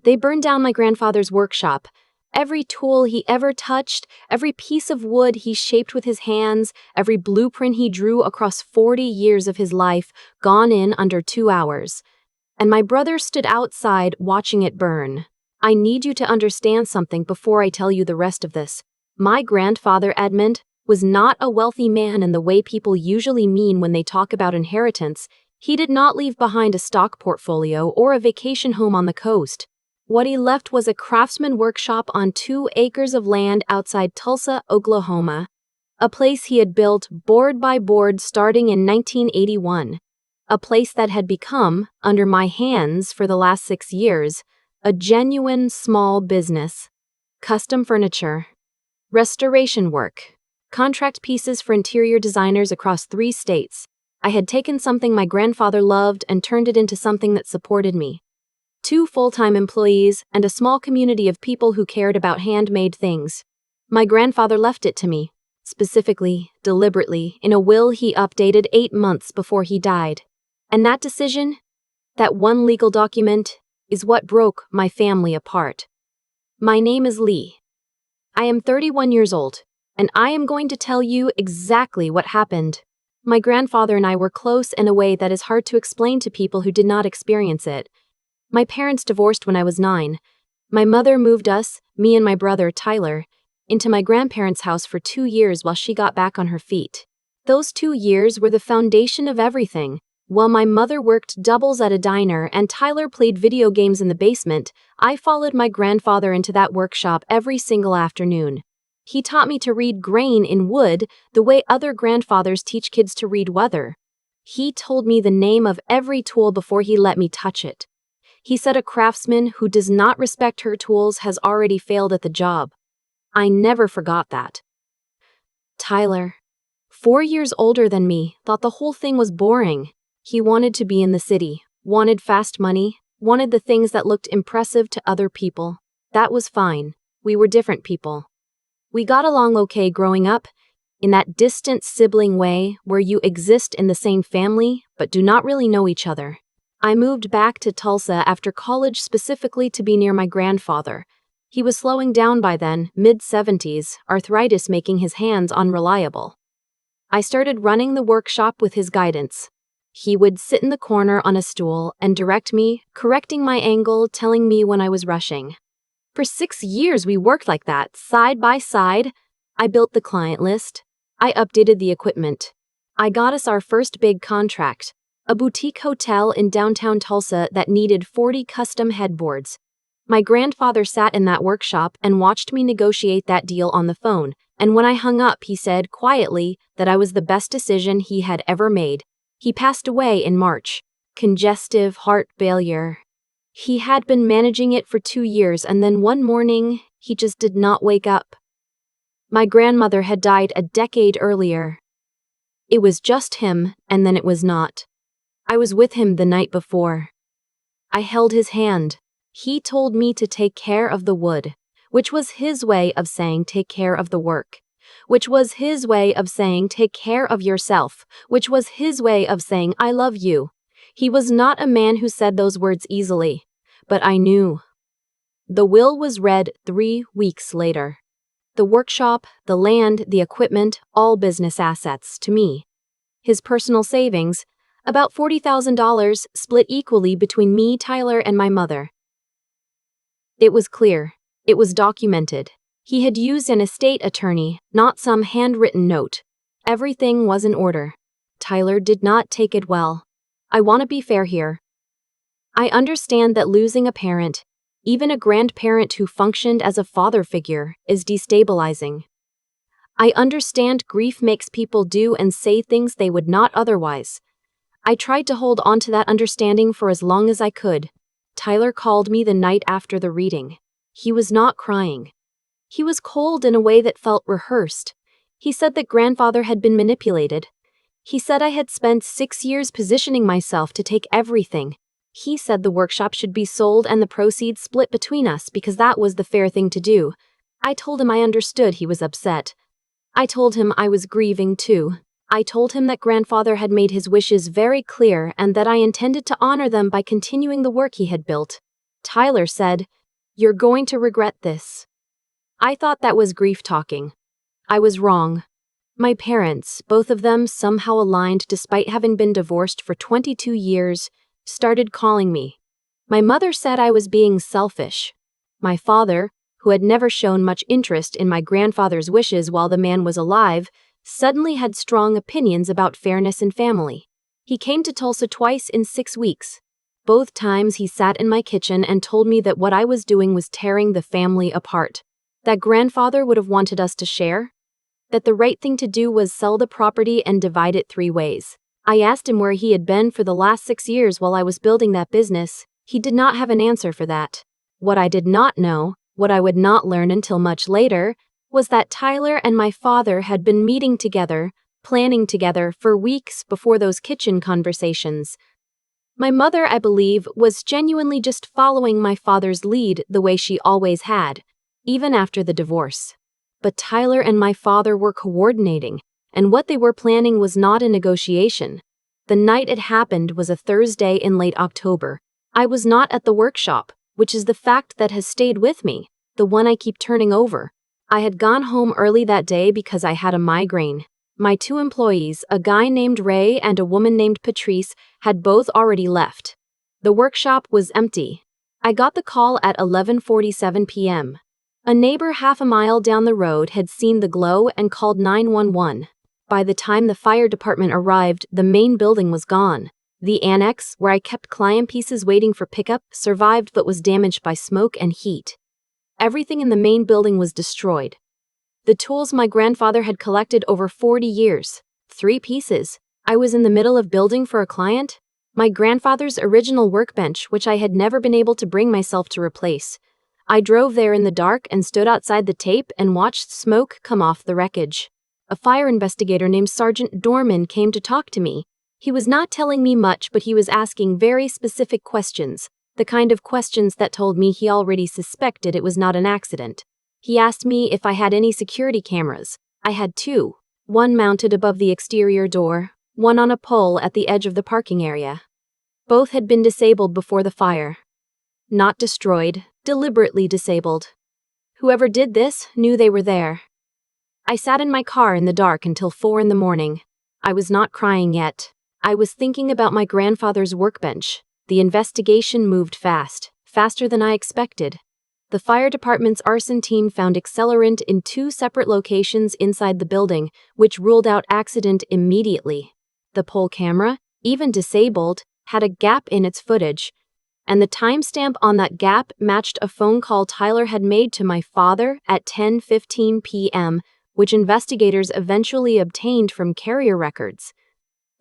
They burned down my grandfather's workshop. Every tool he ever touched, every piece of wood he shaped with his hands, every blueprint he drew across 40 years of his life, gone in under 2 hours. And my brother stood outside watching it burn. I need you to understand something before I tell you the rest of this. My grandfather, Edmund, was not a wealthy man in the way people usually mean when they talk about inheritance. He did not leave behind a stock portfolio or a vacation home on the coast. What he left was a craftsman workshop on 2 acres of land outside Tulsa, Oklahoma, a place he had built board by board starting in 1981, a place that had become, under my hands for the last 6 years, a genuine small business. Custom furniture, restoration work, contract pieces for interior designers across 3 states. I had taken something my grandfather loved and turned it into something that supported me. 2 full-time employees and a small community of people who cared about handmade things. My grandfather left it to me, specifically, deliberately, in a will he updated 8 months before he died. And that decision, that one legal document, is what broke my family apart. My name is Leigh. I am 31 years old, and I am going to tell you exactly what happened. My grandfather and I were close in a way that is hard to explain to people who did not experience it. My parents divorced when I was 9. My mother moved us, me and my brother, Tyler, into my grandparents' house for 2 years while she got back on her feet. Those 2 years were the foundation of everything. While my mother worked doubles at a diner and Tyler played video games in the basement, I followed my grandfather into that workshop every single afternoon. He taught me to read grain in wood the way other grandfathers teach kids to read weather. He told me the name of every tool before he let me touch it. He said a craftsman who does not respect her tools has already failed at the job. I never forgot that. Tyler, 4 years older than me, thought the whole thing was boring. He wanted to be in the city, wanted fast money, wanted the things that looked impressive to other people. That was fine. We were different people. We got along okay growing up, in that distant sibling way where you exist in the same family but do not really know each other. I moved back to Tulsa after college specifically to be near my grandfather. He was slowing down by then, mid-70s, arthritis making his hands unreliable. I started running the workshop with his guidance. He would sit in the corner on a stool and direct me, correcting my angle, telling me when I was rushing. For 6 years we worked like that, side by side. I built the client list. I updated the equipment. I got us our first big contract, a boutique hotel in downtown Tulsa that needed 40 custom headboards. My grandfather sat in that workshop and watched me negotiate that deal on the phone, and when I hung up he said quietly that I was the best decision he had ever made. He passed away in March. Congestive heart failure. He had been managing it for 2 years and then one morning, he just did not wake up. My grandmother had died a decade earlier. It was just him, and then it was not. I was with him the night before. I held his hand. He told me to take care of the wood, which was his way of saying take care of the work, which was his way of saying take care of yourself, which was his way of saying I love you. He was not a man who said those words easily, but I knew. The will was read 3 weeks later. The workshop, the land, the equipment, all business assets to me. His personal savings, about $40,000, split equally between me, Tyler, and my mother. It was clear. It was documented. He had used an estate attorney, not some handwritten note. Everything was in order. Tyler did not take it well. I want to be fair here. I understand that losing a parent, even a grandparent who functioned as a father figure, is destabilizing. I understand grief makes people do and say things they would not otherwise. I tried to hold on to that understanding for as long as I could. Tyler called me the night after the reading. He was not crying. He was cold in a way that felt rehearsed. He said that grandfather had been manipulated. He said I had spent 6 years positioning myself to take everything. He said the workshop should be sold and the proceeds split between us because that was the fair thing to do. I told him I understood he was upset. I told him I was grieving too. I told him that grandfather had made his wishes very clear and that I intended to honor them by continuing the work he had built. Tyler said, "You're going to regret this." I thought that was grief talking. I was wrong. My parents, both of them somehow aligned despite having been divorced for 22 years, started calling me. My mother said I was being selfish. My father, who had never shown much interest in my grandfather's wishes while the man was alive, suddenly had strong opinions about fairness in family. He came to Tulsa twice in 6 weeks. Both times he sat in my kitchen and told me that what I was doing was tearing the family apart. That grandfather would have wanted us to share. That the right thing to do was sell the property and divide it 3 ways. I asked him where he had been for the last 6 years while I was building that business. He did not have an answer for that. What I did not know, what I would not learn until much later, was that Tyler and my father had been meeting together, planning together for weeks before those kitchen conversations. My mother, I believe, was genuinely just following my father's lead the way she always had, even after the divorce. But Tyler and my father were coordinating, and what they were planning was not a negotiation. The night it happened was a Thursday in late October. I was not at the workshop, which is the fact that has stayed with me, the one I keep turning over. I had gone home early that day because I had a migraine. My 2 employees, a guy named Ray and a woman named Patrice, had both already left. The workshop was empty. I got the call at 11:47 p.m. A neighbor half a mile down the road had seen the glow and called 911. By the time the fire department arrived, the main building was gone. The annex, where I kept client pieces waiting for pickup, survived but was damaged by smoke and heat. Everything in the main building was destroyed. The tools my grandfather had collected over 40 years. 3 pieces. I was in the middle of building for a client. My grandfather's original workbench, which I had never been able to bring myself to replace. I drove there in the dark and stood outside the tape and watched smoke come off the wreckage. A fire investigator named Sergeant Dorman came to talk to me. He was not telling me much, but he was asking very specific questions, the kind of questions that told me he already suspected it was not an accident. He asked me if I had any security cameras. I had 2. One mounted above the exterior door, one on a pole at the edge of the parking area. Both had been disabled before the fire. Not destroyed, deliberately disabled. Whoever did this knew they were there. I sat in my car in the dark until 4 in the morning. I was not crying yet. I was thinking about my grandfather's workbench. The investigation moved fast, faster than I expected. The fire department's arson team found accelerant in 2 separate locations inside the building, which ruled out accident immediately. The pole camera, even disabled, had a gap in its footage, and the timestamp on that gap matched a phone call Tyler had made to my father at 10:15 p.m., which investigators eventually obtained from carrier records.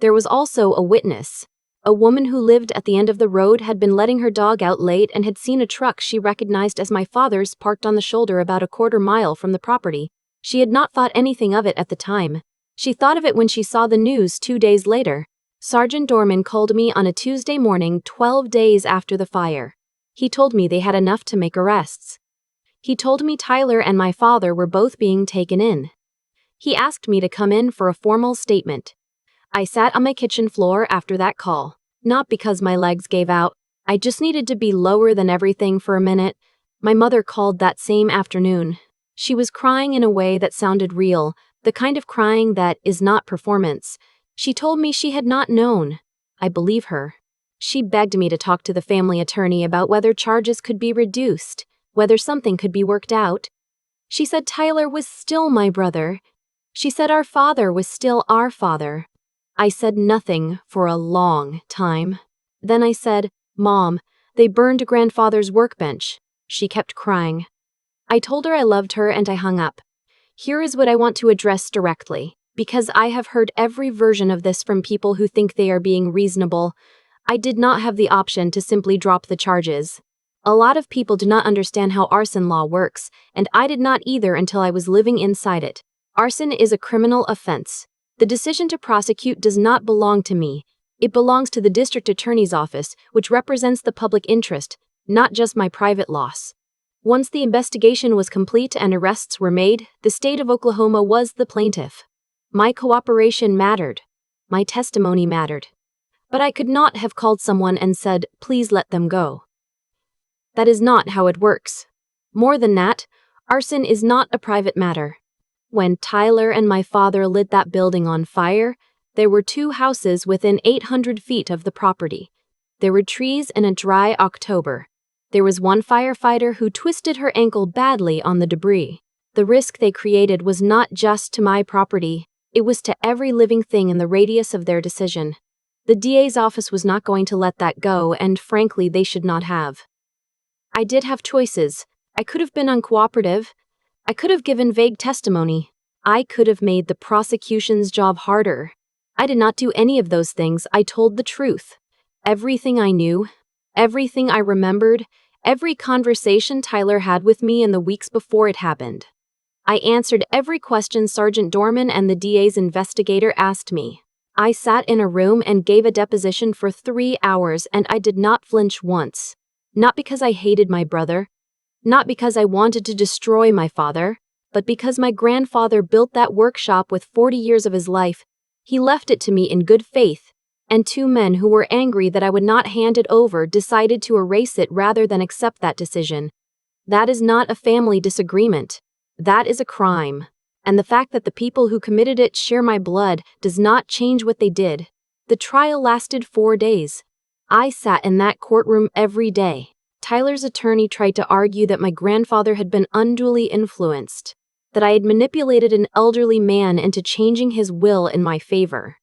There was also a witness. A woman who lived at the end of the road had been letting her dog out late and had seen a truck she recognized as my father's parked on the shoulder about a quarter mile from the property. She had not thought anything of it at the time. She thought of it when she saw the news 2 days later. Sergeant Dorman called me on a Tuesday morning 12 days after the fire. He told me they had enough to make arrests. He told me Tyler and my father were both being taken in. He asked me to come in for a formal statement. I sat on my kitchen floor after that call, not because my legs gave out. I just needed to be lower than everything for a minute. My mother called that same afternoon. She was crying in a way that sounded real, the kind of crying that is not performance. She told me she had not known. I believe her. She begged me to talk to the family attorney about whether charges could be reduced, whether something could be worked out. She said Tyler was still my brother. She said our father was still our father. I said nothing for a long time. Then I said, "Mom, they burned grandfather's workbench." She kept crying. I told her I loved her and I hung up. Here is what I want to address directly, because I have heard every version of this from people who think they are being reasonable. I did not have the option to simply drop the charges. A lot of people do not understand how arson law works, and I did not either until I was living inside it. Arson is a criminal offense. The decision to prosecute does not belong to me. It belongs to the district attorney's office, which represents the public interest, not just my private loss. Once the investigation was complete and arrests were made, the state of Oklahoma was the plaintiff. My cooperation mattered. My testimony mattered. But I could not have called someone and said, "Please let them go." That is not how it works. More than that, arson is not a private matter. When Tyler and my father lit that building on fire, there were 2 houses within 800 feet of the property. There were trees in a dry October. There was one firefighter who twisted her ankle badly on the debris. The risk they created was not just to my property, it was to every living thing in the radius of their decision. The DA's office was not going to let that go, and frankly, they should not have. I did have choices. I could have been uncooperative. I could have given vague testimony. I could have made the prosecution's job harder. I did not do any of those things. I told the truth. Everything I knew, everything I remembered, every conversation Tyler had with me in the weeks before it happened. I answered every question Sergeant Dorman and the DA's investigator asked me. I sat in a room and gave a deposition for 3 hours, and I did not flinch once. Not because I hated my brother, not because I wanted to destroy my father, but because my grandfather built that workshop with 40 years of his life. He left it to me in good faith, and 2 men who were angry that I would not hand it over decided to erase it rather than accept that decision. That is not a family disagreement. That is a crime. And the fact that the people who committed it share my blood does not change what they did. The trial lasted 4 days. I sat in that courtroom every day. Tyler's attorney tried to argue that my grandfather had been unduly influenced, that I had manipulated an elderly man into changing his will in my favor.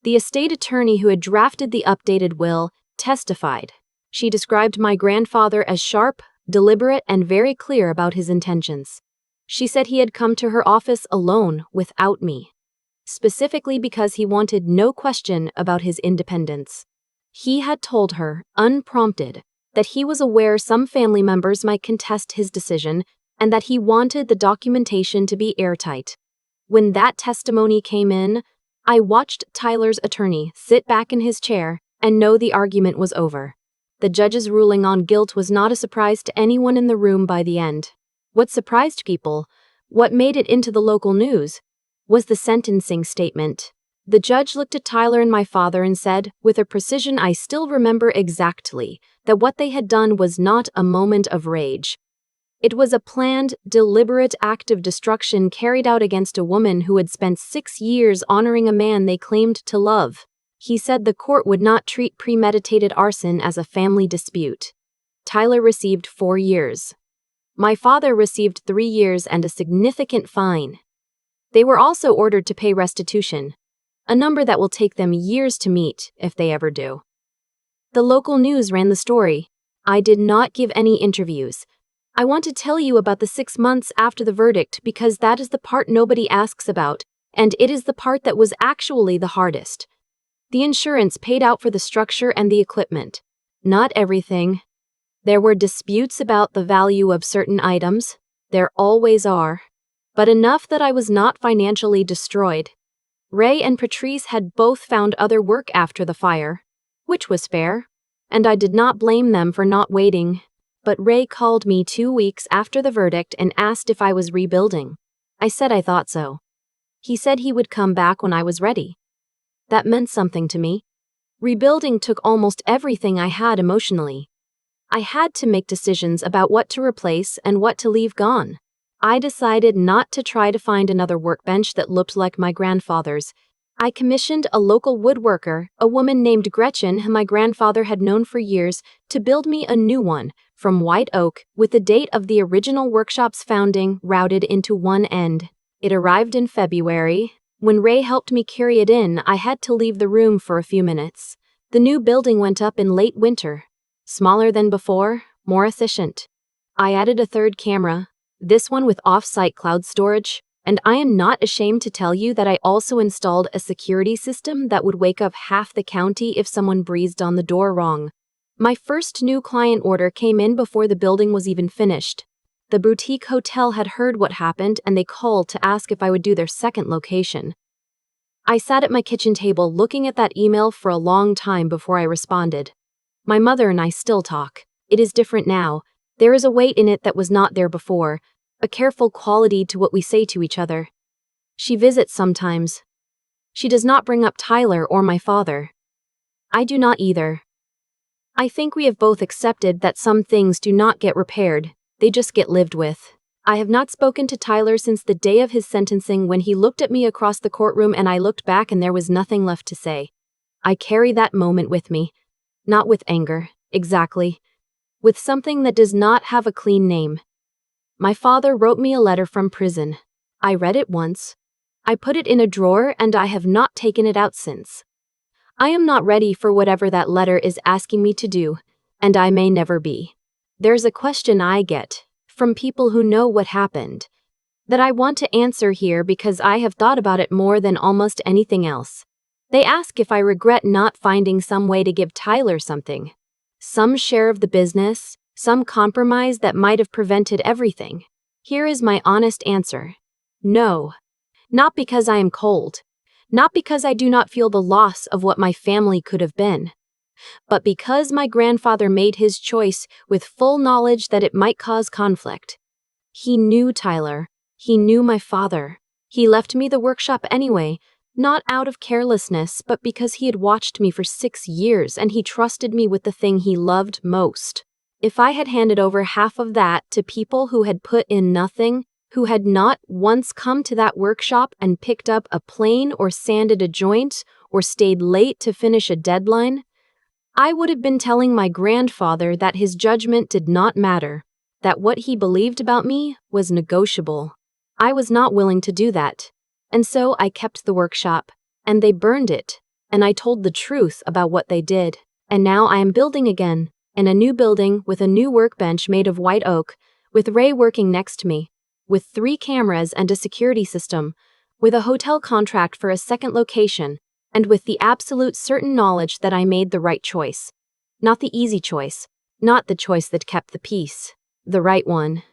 The estate attorney who had drafted the updated will testified. She described my grandfather as sharp, deliberate, and very clear about his intentions. She said he had come to her office alone without me, specifically because he wanted no question about his independence. He had told her, unprompted, that he was aware some family members might contest his decision and that he wanted the documentation to be airtight. When that testimony came in, I watched Tyler's attorney sit back in his chair and know the argument was over. The judge's ruling on guilt was not a surprise to anyone in the room by the end. What surprised people, what made it into the local news, was the sentencing statement. The judge looked at Tyler and my father and said, with a precision I still remember exactly, that what they had done was not a moment of rage. It was a planned, deliberate act of destruction carried out against a woman who had spent 6 years honoring a man they claimed to love. He said the court would not treat premeditated arson as a family dispute. Tyler received 4 years. My father received 3 years and a significant fine. They were also ordered to pay restitution, a number that will take them years to meet, if they ever do. The local news ran the story. I did not give any interviews. I want to tell you about the 6 months after the verdict because that is the part nobody asks about, and it is the part that was actually the hardest. The insurance paid out for the structure and the equipment. Not everything. There were disputes about the value of certain items. There always are. But enough that I was not financially destroyed. Ray and Patrice had both found other work after the fire, which was fair, and I did not blame them for not waiting. But Ray called me 2 weeks after the verdict and asked if I was rebuilding. I said I thought so. He said he would come back when I was ready. That meant something to me. Rebuilding took almost everything I had emotionally. I had to make decisions about what to replace and what to leave gone. I decided not to try to find another workbench that looked like my grandfather's. I commissioned a local woodworker, a woman named Gretchen whom my grandfather had known for years, to build me a new one, from white oak, with the date of the original workshop's founding routed into one end. It arrived in February. When Ray helped me carry it in, I had to leave the room for a few minutes. The new building went up in late winter. Smaller than before, more efficient. I added a 3rd camera, this one with off-site cloud storage, and I am not ashamed to tell you that I also installed a security system that would wake up half the county if someone breezed on the door wrong. My first new client order came in before the building was even finished. The boutique hotel had heard what happened and they called to ask if I would do their 2nd location. I sat at my kitchen table looking at that email for a long time before I responded. My mother and I still talk. It is different now. There is a weight in it that was not there before, a careful quality to what we say to each other. She visits sometimes. She does not bring up Tyler or my father. I do not either. I think we have both accepted that some things do not get repaired, they just get lived with. I have not spoken to Tyler since the day of his sentencing when he looked at me across the courtroom and I looked back and there was nothing left to say. I carry that moment with me. Not with anger, exactly. With something that does not have a clean name. My father wrote me a letter from prison. I read it once. I put it in a drawer and I have not taken it out since. I am not ready for whatever that letter is asking me to do, and I may never be. There's a question I get from people who know what happened that I want to answer here because I have thought about it more than almost anything else. They ask if I regret not finding some way to give Tyler something. Some share of the business, some compromise that might have prevented everything. Here is my honest answer. No. Not because I am cold. Not because I do not feel the loss of what my family could have been. But because my grandfather made his choice with full knowledge that it might cause conflict. He knew Tyler. He knew my father. He left me the workshop anyway, not out of carelessness, but because he had watched me for 6 years and he trusted me with the thing he loved most. If I had handed over half of that to people who had put in nothing, who had not once come to that workshop and picked up a plane or sanded a joint or stayed late to finish a deadline, I would have been telling my grandfather that his judgment did not matter, that what he believed about me was negotiable. I was not willing to do that, and so I kept the workshop, and they burned it, and I told the truth about what they did, and now I am building again, in a new building with a new workbench made of white oak, with Ray working next to me, with 3 cameras and a security system, with a hotel contract for a second location, and with the absolute certain knowledge that I made the right choice. Not the easy choice, not the choice that kept the peace, the right one.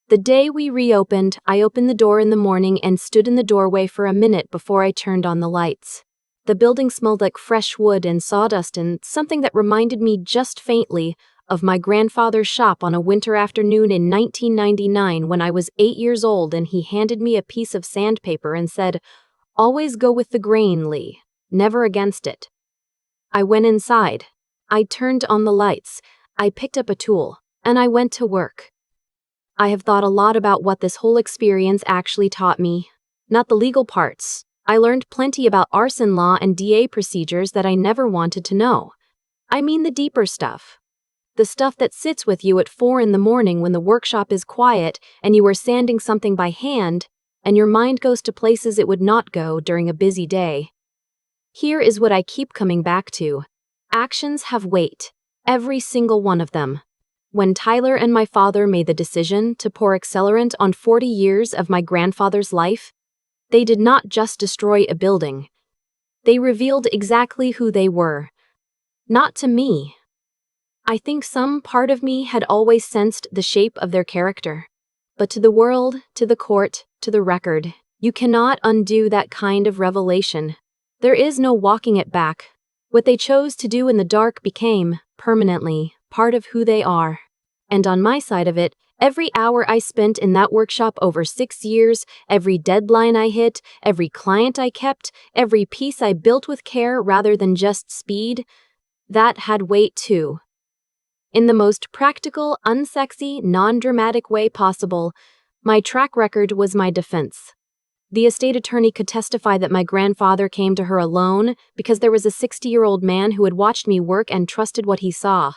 The day we reopened, I opened the door in the morning and stood in the doorway for a minute before I turned on the lights. The building smelled like fresh wood and sawdust and something that reminded me just faintly of my grandfather's shop on a winter afternoon in 1999 when I was 8 years old and he handed me a piece of sandpaper and said, "Always go with the grain, Leigh, never against it." I went inside. I turned on the lights. I picked up a tool, and I went to work. I have thought a lot about what this whole experience actually taught me. Not the legal parts. I learned plenty about arson law and DA procedures that I never wanted to know. I mean the deeper stuff. The stuff that sits with you at 4 in the morning when the workshop is quiet and you are sanding something by hand, and your mind goes to places it would not go during a busy day. Here is what I keep coming back to. Actions have weight. Every single one of them. When Tyler and my father made the decision to pour accelerant on 40 years of my grandfather's life, they did not just destroy a building. They revealed exactly who they were. Not to me. I think some part of me had always sensed the shape of their character. But to the world, to the court, to the record, you cannot undo that kind of revelation. There is no walking it back. What they chose to do in the dark became, permanently, part of who they are. And on my side of it, every hour I spent in that workshop over 6 years, every deadline I hit, every client I kept, every piece I built with care rather than just speed, that had weight too. In the most practical, unsexy, non-dramatic way possible, my track record was my defense. The estate attorney could testify that my grandfather came to her alone because there was a 60-year-old man who had watched me work and trusted what he saw.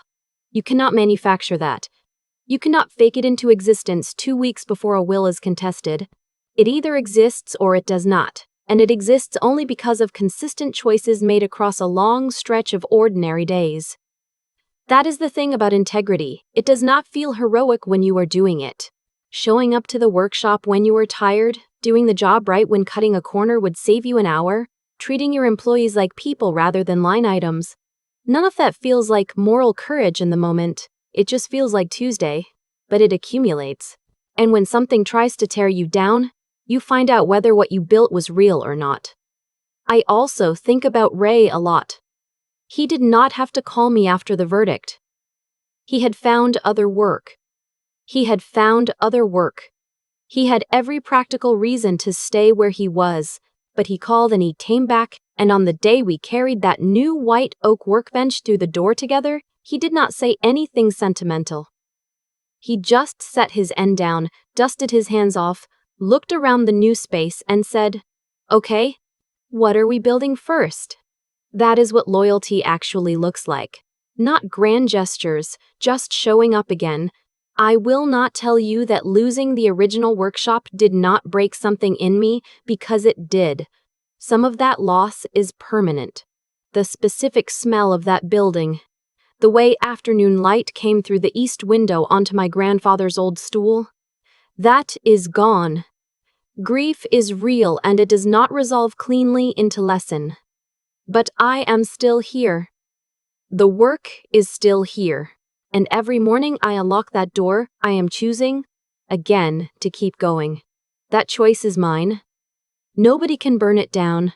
You cannot manufacture that. You cannot fake it into existence 2 weeks before a will is contested. It either exists or it does not, and it exists only because of consistent choices made across a long stretch of ordinary days. That is the thing about integrity. It does not feel heroic when you are doing it. Showing up to the workshop when you are tired, doing the job right when cutting a corner would save you an hour, treating your employees like people rather than line items. None of that feels like moral courage in the moment. It just feels like Tuesday, but it accumulates. And when something tries to tear you down, you find out whether what you built was real or not. I also think about Ray a lot. He did not have to call me after the verdict. He had found other work. He had every practical reason to stay where he was, but he called and he came back, and on the day we carried that new white oak workbench through the door together, He did not say anything sentimental. He just set his end down, dusted his hands off, looked around the new space, and said, "Okay, what are we building first?" That is what loyalty actually looks like. Not grand gestures, just showing up again. I will not tell you that losing the original workshop did not break something in me, because it did. Some of that loss is permanent. The specific smell of that building, the way afternoon light came through the east window onto my grandfather's old stool, that is gone. Grief is real and it does not resolve cleanly into lesson. But I am still here. The work is still here. And every morning I unlock that door, I am choosing, again, to keep going. That choice is mine. Nobody can burn it down.